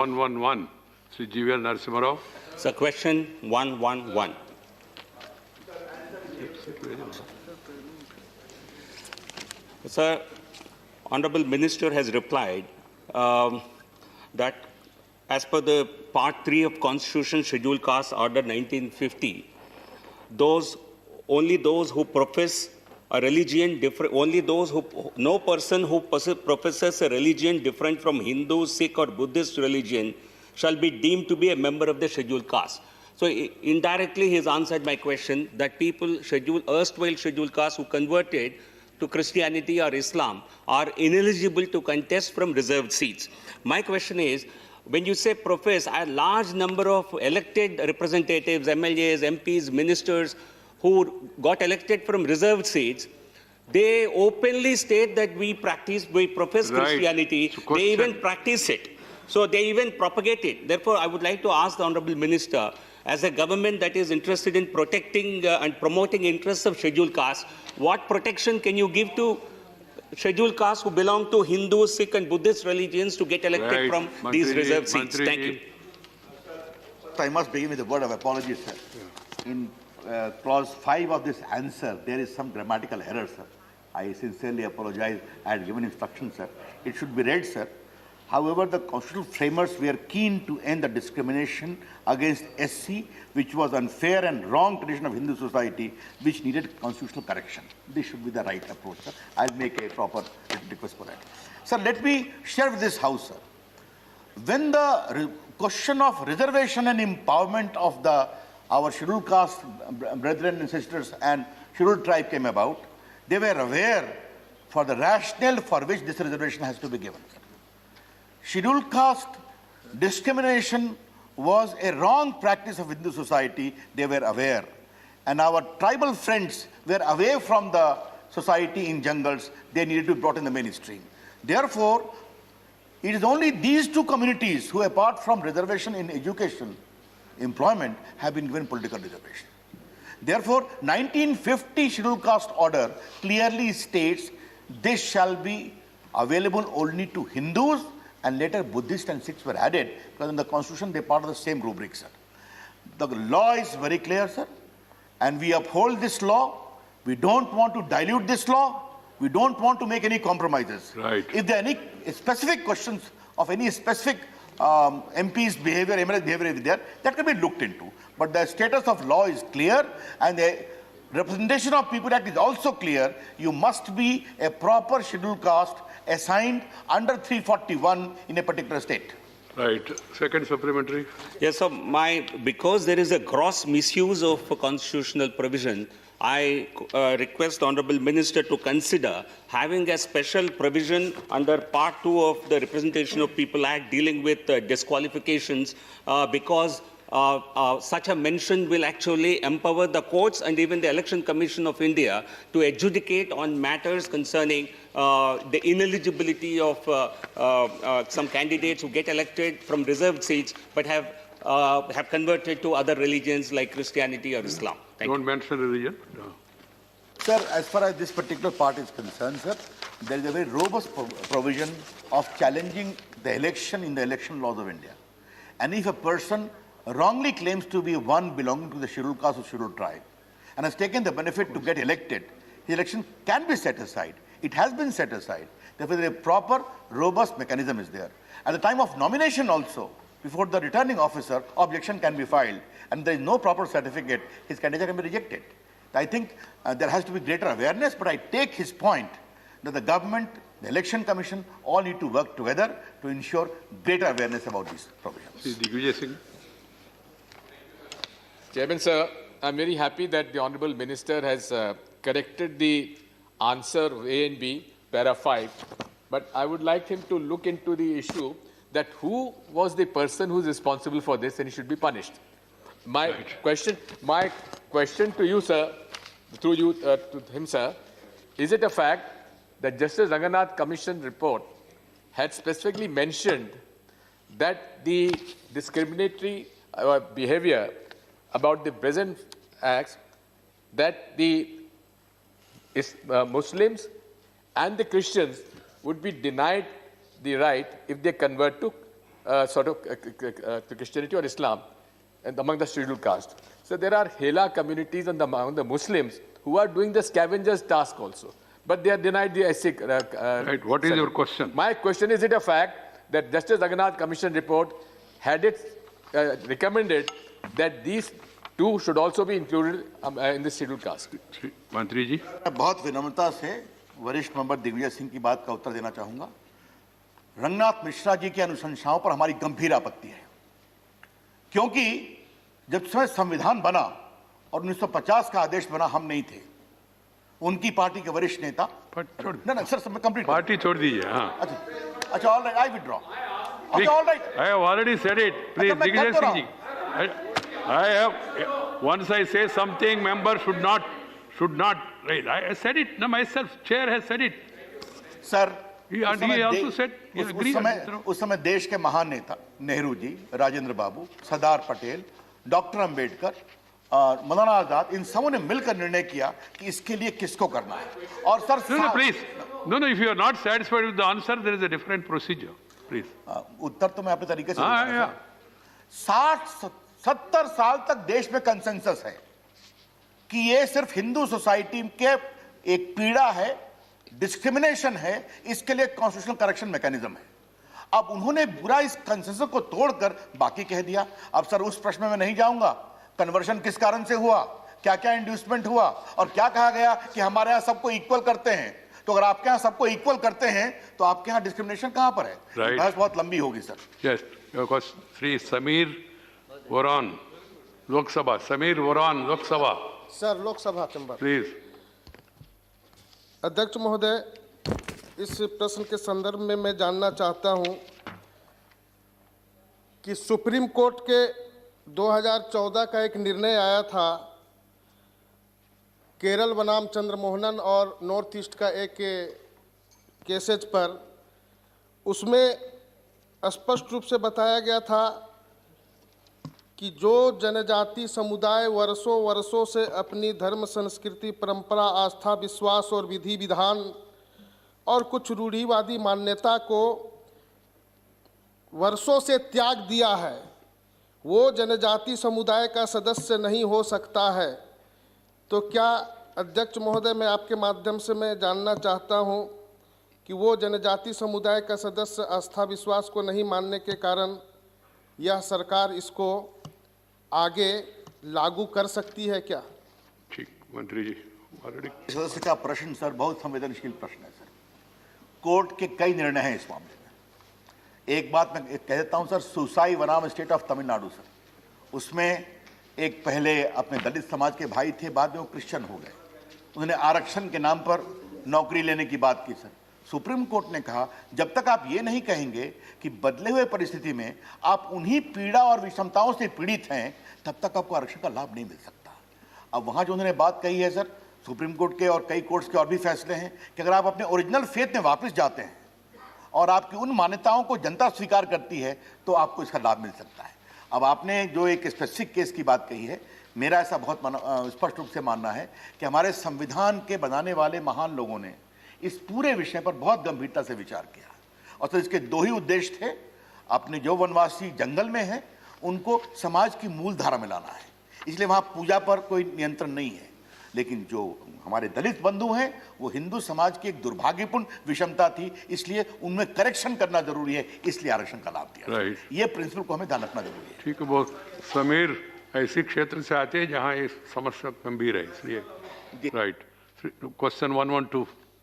111, Sri GVL Narasimha Rao. So question 111. Sir, Honorable Minister has replied that as per the Part 3 of Constitution Schedule Caste Order 1950, only those who profess a religion different, no person who professes a religion different from Hindu, Sikh or Buddhist religion shall be deemed to be a member of the scheduled caste. So indirectly he has answered my question that people erstwhile scheduled caste who converted to Christianity or Islam are ineligible to contest from reserved seats. My question is, when you say profess, a large number of elected representatives, MLAs, MPs, ministers who got elected from reserved seats, they openly state that we profess Christianity. They even practice it. So they even propagate it. Therefore, I would like to ask the Honorable Minister, as a government that is interested in protecting and promoting interests of scheduled castes, what protection can you give to scheduled castes who belong to Hindu, Sikh and Buddhist religions to get elected from these reserved seats? Thank you. So I must begin with a word of apology, sir. In clause 5 of this answer, there is some grammatical error, sir. I sincerely apologize. I had given instructions, sir. It should be read, sir. However, the constitutional framers were keen to end the discrimination against SC, which was unfair and wrong tradition of Hindu society, which needed constitutional correction. This should be the right approach, sir. I'll make a proper request for that. Sir, let me share with this House, sir. When the question of reservation and empowerment of our scheduled caste brethren and sisters and scheduled tribe came about, they were aware for the rationale for which this reservation has to be given. Scheduled caste discrimination was a wrong practice of Hindu society. They were aware. And our tribal friends were away from the society in jungles. They needed to be brought in the mainstream. Therefore, it is only these two communities who, apart from reservation in education, employment, have been given political reservation. Therefore, 1950 scheduled caste order clearly states this shall be available only to Hindus, and later Buddhists and Sikhs were added because in the constitution they are part of the same rubric, sir. The law is very clear, sir, and we uphold this law. We don't want to dilute this law. We don't want to make any compromises. Right. If there are any specific questions of any specific MP's behavior, MLA's behavior is there, that can be looked into. But the status of law is clear, and the Representation of People Act is also clear. You must be a proper scheduled caste assigned under 341 in a particular state. Right. Second supplementary. Yes, so because there is a gross misuse of a constitutional provision, I request Honorable Minister to consider having a special provision under Part 2 of the Representation of People Act dealing with disqualifications because such a mention will actually empower the courts and even the Election Commission of India to adjudicate on matters concerning the ineligibility of some candidates who get elected from reserved seats but have converted to other religions like Christianity or Islam. Don't mention religion. No. Sir, as far as this particular part is concerned, sir, there is a very robust provision of challenging the election in the election laws of India. And if a person wrongly claims to be one belonging to the scheduled caste or scheduled tribe and has taken the benefit to get elected, his election can be set aside. It has been set aside. Therefore, a proper, robust mechanism is there. At the time of nomination also, before the returning officer, objection can be filed, and there is no proper certificate, his candidature can be rejected. I think there has to be greater awareness, but I take his point that the government, the Election Commission, all need to work together to ensure greater awareness about these provisions. Digvijay Singh. Chairman, sir, I'm very happy that the Honourable Minister has corrected the answer A and B, para 5, but I would like him to look into the issue that who was the person who is responsible for this and he should be punished. My question to you, sir, through you to him, sir, is it a fact that Justice Ranganath Commission report had specifically mentioned that the discriminatory behavior about the present acts, that the Muslims and the Christians would be denied the right if they convert to sort of Christianity or Islam and among the scheduled caste. So there are Hela communities among the Muslims who are doing the scavenger's task also, but they are denied the SC. Right. What is your question? My question is it a fact that Justice Raghunath Commission report had it recommended that these two should also be included in the scheduled caste? मंत्री जी. मैं बहुत विनम्रता से वरिष्ठ member Digvijay Singh की बात का उत्तर देना चाहूंगा। रंगनाथ मिश्रा जी की अनुशंसाओं पर हमारी गंभीर आपत्ति है, क्योंकि जब समय संविधान बना और 1950 का आदेश बना, हम नहीं थे, उनकी पार्टी के वरिष्ठ नेता। ना सर, मैं कंप्लीट पार्टी छोड़ दीजिए. हाँ. अच्छा, all right, I withdraw. Okay, all right. I have already said it. Please, Digvijay Singh ji. I have, once I say something, member should not, right. I said it myself. Chair has said it. Sir, He also said, he agreed. उस समय देश के महान नेता नेहरू जी, राजेंद्र बाबू, Sardar Patel, doctor Ambedkar, Maulana Azad, इन सबों ने मिलकर निर्णय किया कि इसके लिए किसको करना है। और sir, No, please. No, if you are not satisfied with the answer, there is a different procedure. Please. उत्तर तो मैं अपने तरीके से हाँ, दूंगा। 60-70 साल तक देश में कंसेंसस है कि ये सिर्फ हिंदू सोसाइटी के एक पीड़ा है, डिस्क्रिमिनेशन है, इसके लिए कॉन्स्टिट्यूशनल करेक्शन मैकेनिज्म है। अब उन्होंने पूरा इस कंसेंसस को तोड़कर बाकी कह दिया। अब सर, उस प्रश्न में मैं नहीं जाऊंगा, कन्वर्शन किस कारण से हुआ, क्या क्या इंड्यूसमेंट हुआ, और क्या कहा गया कि हमारे यहां सबको इक्वल करते हैं। तो अगर आपके यहां सबको इक्वल करते हैं तो आपके यहां डिस्क्रिमिनेशन कहां पर है? बहस बहुत लंबी होगी sir. Yes, because Sri Samir Varan, Lok Sabha. Samir Varan, Lok Sabha. Sir, Lok Sabha chamber. Please. अध्यक्ष महोदय, इस प्रश्न के संदर्भ में मैं जानना चाहता हूं कि सुप्रीम कोर्ट के 2014 का एक निर्णय आया था केरल बनाम चंद्रमोहनन और नॉर्थ ईस्ट का एक केसेज पर। उसमें स्पष्ट रूप से बताया गया था कि जो जनजाति समुदाय वर्षों से अपनी धर्म, संस्कृति, परंपरा, आस्था, विश्वास और विधि विधान और कुछ रूढ़िवादी मान्यता को वर्षों से त्याग दिया है, वो जनजाति समुदाय का सदस्य नहीं हो सकता है। तो क्या अध्यक्ष महोदय, मैं आपके माध्यम से मैं जानना चाहता हूं कि वो जनजाति समुदाय का सदस्य आस्था विश्वास को नहीं मानने के कारण यह सरकार इसको आगे लागू कर सकती है क्या? ठीक, मंत्री जी. सदस्य का प्रश्न सर बहुत संवेदनशील प्रश्न है सर। कोर्ट के कई निर्णय हैं इस मामले में। एक बात मैं कह देता हूं सर, सुसाई वनाम स्टेट ऑफ तमिलनाडु सर, उसमें एक पहले अपने दलित समाज के भाई थे, बाद में वो क्रिश्चियन हो गए, उन्होंने आरक्षण के नाम पर नौकरी लेने की बात की सर। सुप्रीम कोर्ट ने कहा जब तक आप ये नहीं कहेंगे कि बदले हुए परिस्थिति में आप उन्हीं पीड़ा और विषमताओं से पीड़ित हैं, तब तक आपको आरक्षण का लाभ नहीं मिल सकता। अब वहां जो उन्होंने बात कही है सर, सुप्रीम कोर्ट के और कई कोर्ट्स के और भी फैसले हैं कि अगर आप अपने ओरिजिनल फेथ में वापस जाते हैं और आपकी उन मान्यताओं को जनता स्वीकार करती है तो आपको इसका लाभ मिल सकता है। अब आपने जो एक स्पेसिफिक केस की बात कही है, मेरा ऐसा बहुत स्पष्ट रूप से मानना है कि हमारे संविधान के बनाने वाले महान लोगों ने इस पूरे विषय पर बहुत गंभीरता से विचार किया, और तो इसके दो ही उद्देश्य थे। अपने जो वनवासी जंगल में हैं उनको समाज की मूल धारा में लाना है, इसलिए वहाँ पूजा पर कोई नियंत्रण नहीं है। लेकिन जो हमारे दलित बंधु हैं वो हिंदू समाज की एक दुर्भाग्यपूर्ण विषमता थी, इसलिए उनमें करेक्शन करना जरूरी है, इसलिए आरक्षण का लाभ दिया। Right. ये प्रिंसिपल को हमें ध्यान रखना जरूरी है। ठीक है, वो समीर ऐसे क्षेत्र से आते हैं जहाँ ये समस्या गंभीर है, इसलिए. राइट. क्वेश्चन 112.